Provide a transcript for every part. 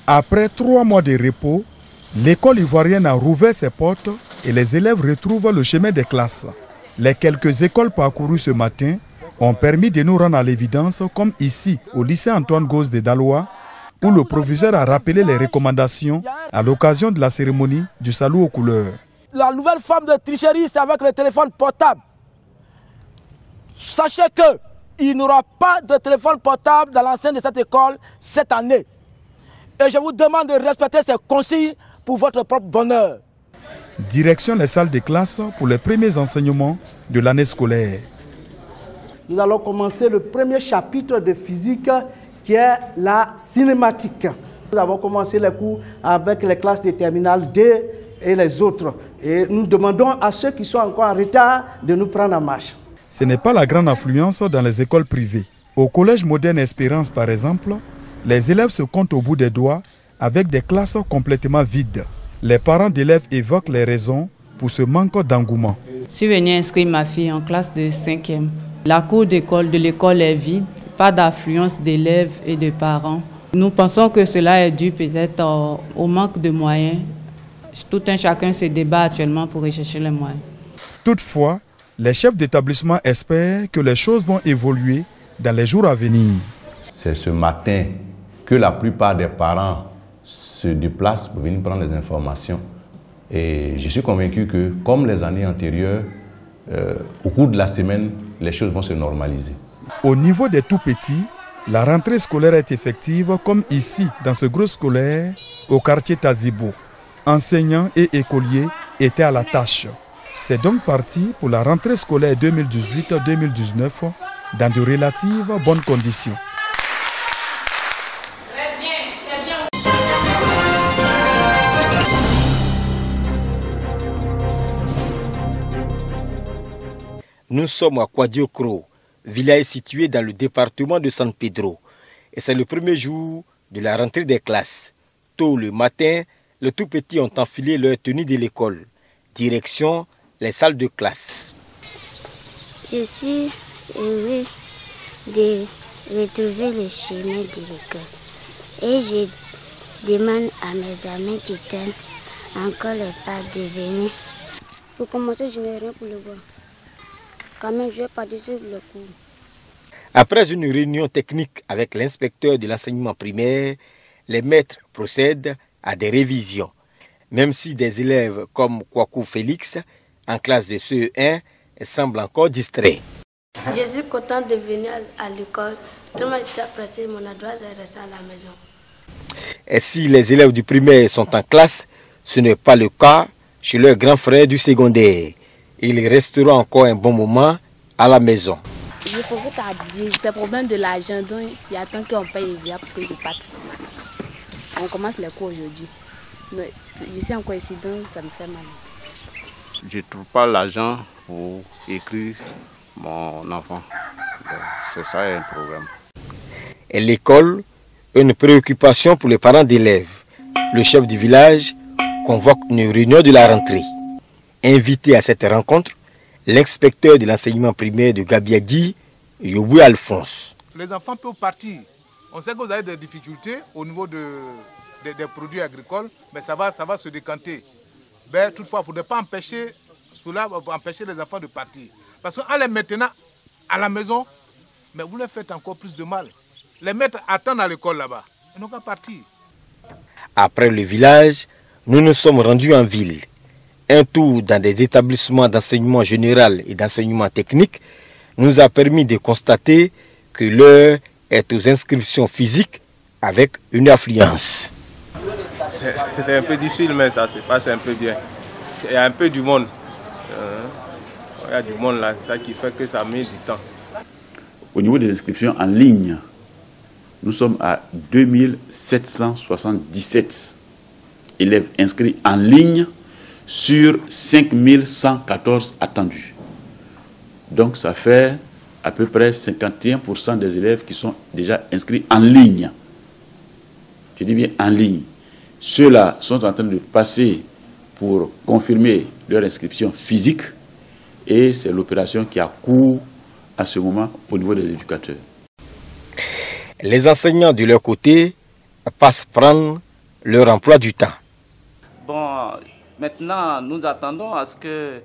Après 3 mois de repos, l'école ivoirienne a rouvert ses portes et les élèves retrouvent le chemin des classes. Les quelques écoles parcourues ce matin ont permis de nous rendre à l'évidence, comme ici au lycée Antoine Gauze de Daloa, où le proviseur a rappelé les recommandations à l'occasion de la cérémonie du salut aux couleurs. La nouvelle forme de tricherie, c'est avec le téléphone portable. Sachez qu'il n'y aura pas de téléphone portable dans l'enceinte de cette école cette année. Et je vous demande de respecter ces consignes pour votre propre bonheur. Direction les salles de classe pour les premiers enseignements de l'année scolaire. Nous allons commencer le premier chapitre de physique qui est la cinématique. Nous avons commencé les cours avec les classes de terminale D et les autres. Et nous demandons à ceux qui sont encore en retard de nous prendre en marche. Ce n'est pas la grande affluence dans les écoles privées. Au collège Moderne Espérance, par exemple, les élèves se comptent au bout des doigts avec des classes complètement vides. Les parents d'élèves évoquent les raisons pour ce manque d'engouement. Je suis venue inscrire ma fille en classe de 5e. La cour d'école de l'école est vide, pas d'affluence d'élèves et de parents. Nous pensons que cela est dû peut-être au manque de moyens. Tout un chacun se débat actuellement pour rechercher les moyens. Toutefois, les chefs d'établissement espèrent que les choses vont évoluer dans les jours à venir. C'est ce matin que la plupart des parents se déplacent pour venir prendre les informations. Et je suis convaincu que, comme les années antérieures, au cours de la semaine, les choses vont se normaliser. Au niveau des tout-petits, la rentrée scolaire est effective, comme ici, dans ce groupe scolaire, au quartier Tazibo. Enseignants et écoliers étaient à la tâche. C'est donc parti pour la rentrée scolaire 2018-2019 dans de relatives bonnes conditions. Nous sommes à Kwadiokro, village situé dans le département de San Pedro. Et c'est le premier jour de la rentrée des classes. Tôt le matin, les tout-petits ont enfilé leur tenue de l'école. Direction les salles de classe. Je suis heureux de retrouver le chemin de l'école. Et je demande à mes amis qui tiennent encore le pas de venir. Pour commencer, je n'ai rien pour le voir. Quand même, je vais participer le cours. Après une réunion technique avec l'inspecteur de l'enseignement primaire, les maîtres procèdent à des révisions. Même si des élèves comme Kwaku Félix, en classe de CE1, semblent encore distraits. Je suis contente de venir à l'école. Tout le monde est pressé, mon adresse est restée à la maison. Et si les élèves du primaire sont en classe, ce n'est pas le cas chez leurs grands frères du secondaire. Ils resteront encore un bon moment à la maison. Je peux vous dire, c'est le problème de l'argent, donc il y a tant qu'on paye EVA pour que je parte. On commence les cours aujourd'hui. Je suis encore ici, donc ça me fait mal. Je ne trouve pas l'argent pour écrire mon enfant. C'est ça un problème. Et l'école, une préoccupation pour les parents d'élèves. Le chef du village convoque une réunion de la rentrée. Invité à cette rencontre, l'inspecteur de l'enseignement primaire de Gabiagui, Yoboué Alphonse. Les enfants peuvent partir. On sait que vous avez des difficultés au niveau des produits agricoles, mais ça va se décanter. Mais toutefois, il ne faudrait pas empêcher les enfants de partir. Parce qu'en les maintenant à la maison, mais vous leur faites encore plus de mal. Les maîtres attendent à l'école là-bas. Ils n'ont qu'à partir. Après le village, nous nous sommes rendus en ville. Un tour dans des établissements d'enseignement général et d'enseignement technique nous a permis de constater que l'heure est aux inscriptions physiques avec une affluence. C'est un peu difficile, mais ça se passe un peu bien. Il y a un peu du monde. Il y a du monde là, ça qui fait que ça met du temps. Au niveau des inscriptions en ligne, nous sommes à 2777 élèves inscrits en ligne sur 5114 attendus. Donc ça fait à peu près 51% des élèves qui sont déjà inscrits en ligne. Je dis bien en ligne. Ceux-là sont en train de passer pour confirmer leur inscription physique et c'est l'opération qui a cours à ce moment au niveau des éducateurs. Les enseignants de leur côté passent prendre leur emploi du temps. Bon, maintenant, nous attendons à ce que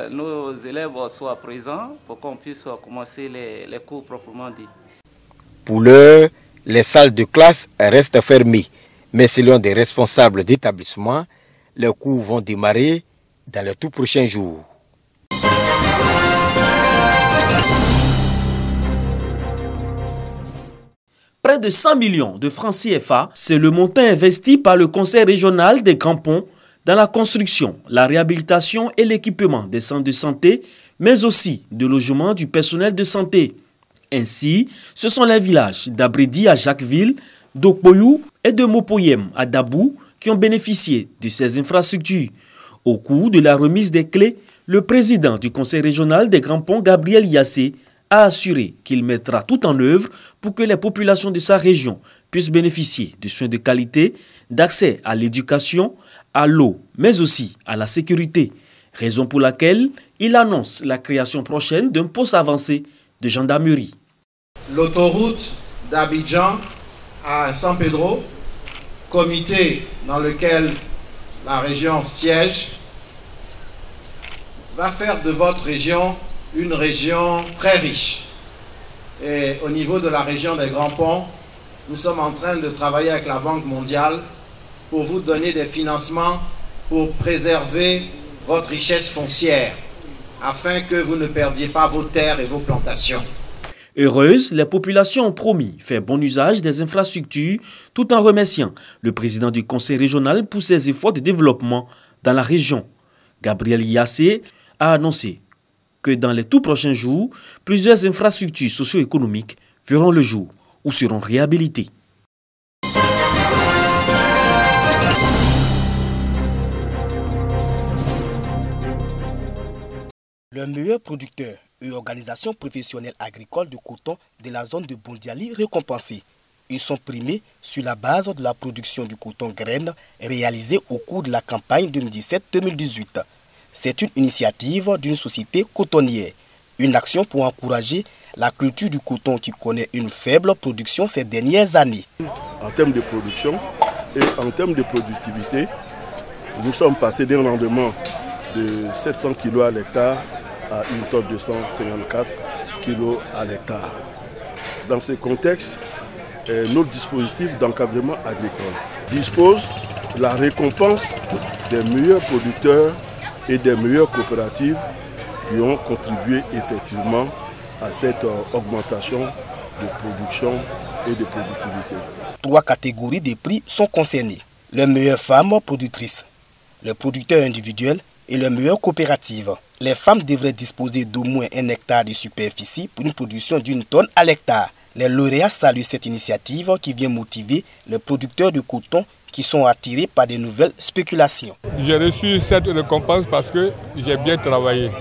nos élèves soient présents pour qu'on puisse commencer les cours proprement dit. Pour l'heure, les salles de classe restent fermées, mais selon des responsables d'établissement, les cours vont démarrer dans les tout prochains jours. Près de 100 millions de francs CFA, c'est le montant investi par le Conseil régional des Grands Ponts dans la construction, la réhabilitation et l'équipement des centres de santé, mais aussi de logement du personnel de santé. Ainsi, ce sont les villages d'Abredi à Jacquesville, d'Okpoyou et de Mopoyem à Dabou qui ont bénéficié de ces infrastructures. Au cours de la remise des clés, le président du Conseil régional des Grands Ponts, Gabriel Yassé, a assuré qu'il mettra tout en œuvre pour que les populations de sa région puissent bénéficier de soins de qualité, d'accès à l'éducation, à l'eau, mais aussi à la sécurité. Raison pour laquelle il annonce la création prochaine d'un poste avancé de gendarmerie. L'autoroute d'Abidjan à San Pedro, comité dans lequel la région siège, va faire de votre région une région très riche. Et au niveau de la région des Grands Ponts, nous sommes en train de travailler avec la Banque mondiale pour vous donner des financements pour préserver votre richesse foncière, afin que vous ne perdiez pas vos terres et vos plantations. Heureuses, les populations ont promis faire bon usage des infrastructures tout en remerciant le président du conseil régional pour ses efforts de développement dans la région. Gabriel Yassé a annoncé que dans les tout prochains jours, plusieurs infrastructures socio-économiques verront le jour ou seront réhabilitées. Le meilleur producteur et organisation professionnelle agricole de coton de la zone de Bondiali récompensés. Ils sont primés sur la base de la production du coton graine réalisée au cours de la campagne 2017-2018. C'est une initiative d'une société cotonnière, une action pour encourager la culture du coton qui connaît une faible production ces dernières années. En termes de production et en termes de productivité, nous sommes passés d'un rendement de 700 kg à l'hectare à une tonne de 254 kg à l'hectare. Dans ce contexte, notre dispositif d'encadrement agricole dispose la récompense des meilleurs producteurs et des meilleures coopératives qui ont contribué effectivement à cette augmentation de production et de productivité. 3 catégories de prix sont concernées. Les meilleures femmes productrices, le producteur individuel et les meilleures coopératives. Les femmes devraient disposer d'au moins 1 hectare de superficie pour une production d'1 tonne à l'hectare. Les lauréats saluent cette initiative qui vient motiver les producteurs de coton qui sont attirés par de nouvelles spéculations. J'ai reçu cette récompense parce que j'ai bien travaillé.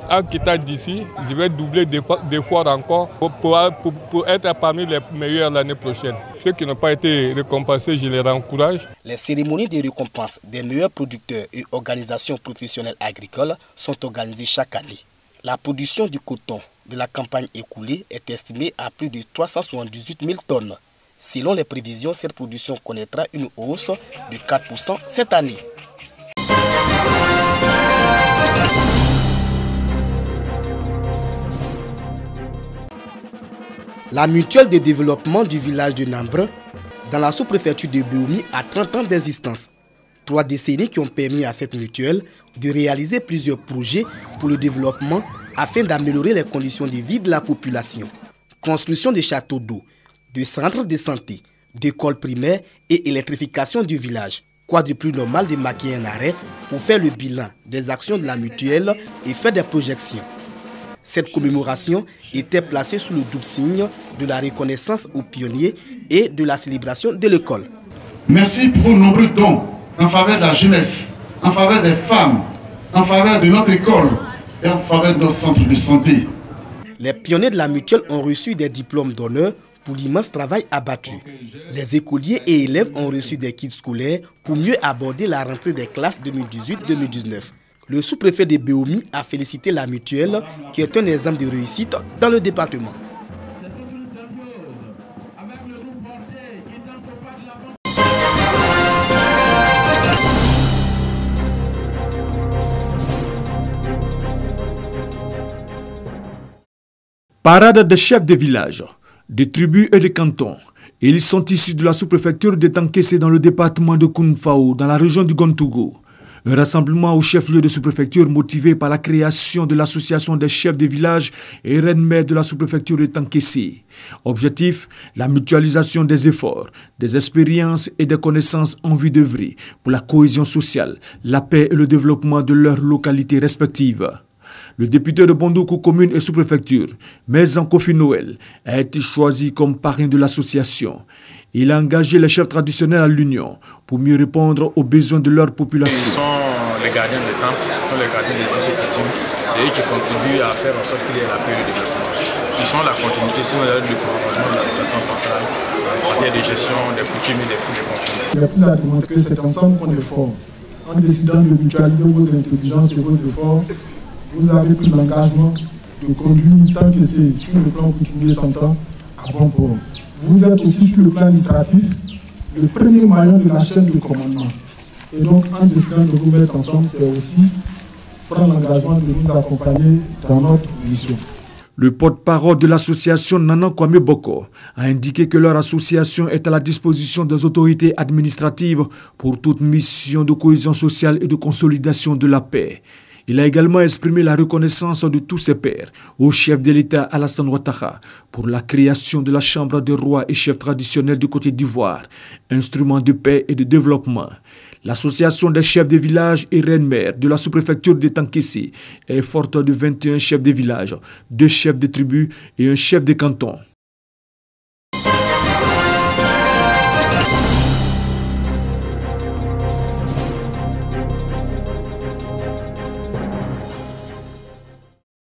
En quittant d'ici, je vais doubler d'efforts encore pour être parmi les meilleurs l'année prochaine. Ceux qui n'ont pas été récompensés, je les encourage. Les cérémonies de récompense des meilleurs producteurs et organisations professionnelles agricoles sont organisées chaque année. La production du coton de la campagne écoulée est estimée à plus de 378 000 tonnes. Selon les prévisions, cette production connaîtra une hausse de 4% cette année. La mutuelle de développement du village de Nambre, dans la sous-préfecture de Béoumi, a 30 ans d'existence. 3 décennies qui ont permis à cette mutuelle de réaliser plusieurs projets pour le développement afin d'améliorer les conditions de vie de la population. Construction de châteaux d'eau, de centres de santé, d'écoles primaires et électrification du village. Quoi de plus normal de marquer un arrêt pour faire le bilan des actions de la mutuelle et faire des projections. Cette commémoration était placée sous le double signe de la reconnaissance aux pionniers et de la célébration de l'école. Merci pour vos nombreux dons en faveur de la jeunesse, en faveur des femmes, en faveur de notre école et en faveur de notre centre de santé. Les pionniers de la mutuelle ont reçu des diplômes d'honneur pour l'immense travail abattu. Les écoliers et élèves ont reçu des kits scolaires pour mieux aborder la rentrée des classes 2018-2019. Le sous-préfet de Béoumi a félicité la mutuelle qui est un exemple de réussite dans le département. Parade des chefs de village, des tribus et des cantons. Ils sont issus de la sous-préfecture de Tankessé dans le département de Kounfao, dans la région du Gontougou. Un rassemblement au chef-lieu de sous-préfecture motivé par la création de l'association des chefs de village et reine-mère de la sous-préfecture de Tankessé. Objectif, la mutualisation des efforts, des expériences et des connaissances en vue d'œuvrer pour la cohésion sociale, la paix et le développement de leurs localités respectives. Le député de Bondoukou commune et sous-préfecture, Maison Kofi Noël, a été choisi comme parrain de l'association. Il a engagé les chefs traditionnels à l'Union pour mieux répondre aux besoins de leur population. Ils sont les gardiens des temples, ils sont les gardiens des us et coutumes. C'est eux qui contribuent à faire en sorte qu'il y ait la paix et le développement. Ils sont la continuité, sinon du commandement de l'administration centrale en matière de gestion des coutumes et des flux de conflits. Il a plus à démontrer, c'est ensemble qu'on est fort. En décidant de mutualiser vos intelligences et vos efforts, vous avez pris l'engagement de conduire tant que c'est sur le plan coutumier central à bon port. Vous êtes aussi sur le plan administratif le premier maillon de la chaîne de commandement. Et donc, en décidant de vous mettre ensemble, c'est aussi prendre l'engagement de nous accompagner dans notre mission. Le porte-parole de l'association Nana Kwame Boko a indiqué que leur association est à la disposition des autorités administratives pour toute mission de cohésion sociale et de consolidation de la paix. Il a également exprimé la reconnaissance de tous ses pairs au chef de l'État Alassane Ouattara pour la création de la Chambre des rois et chefs traditionnels du Côte d'Ivoire, instrument de paix et de développement. L'association des chefs de village et reine-mère de la sous-préfecture de Tankessé est forte de 21 chefs de village, 2 chefs de tribu et un chef de canton.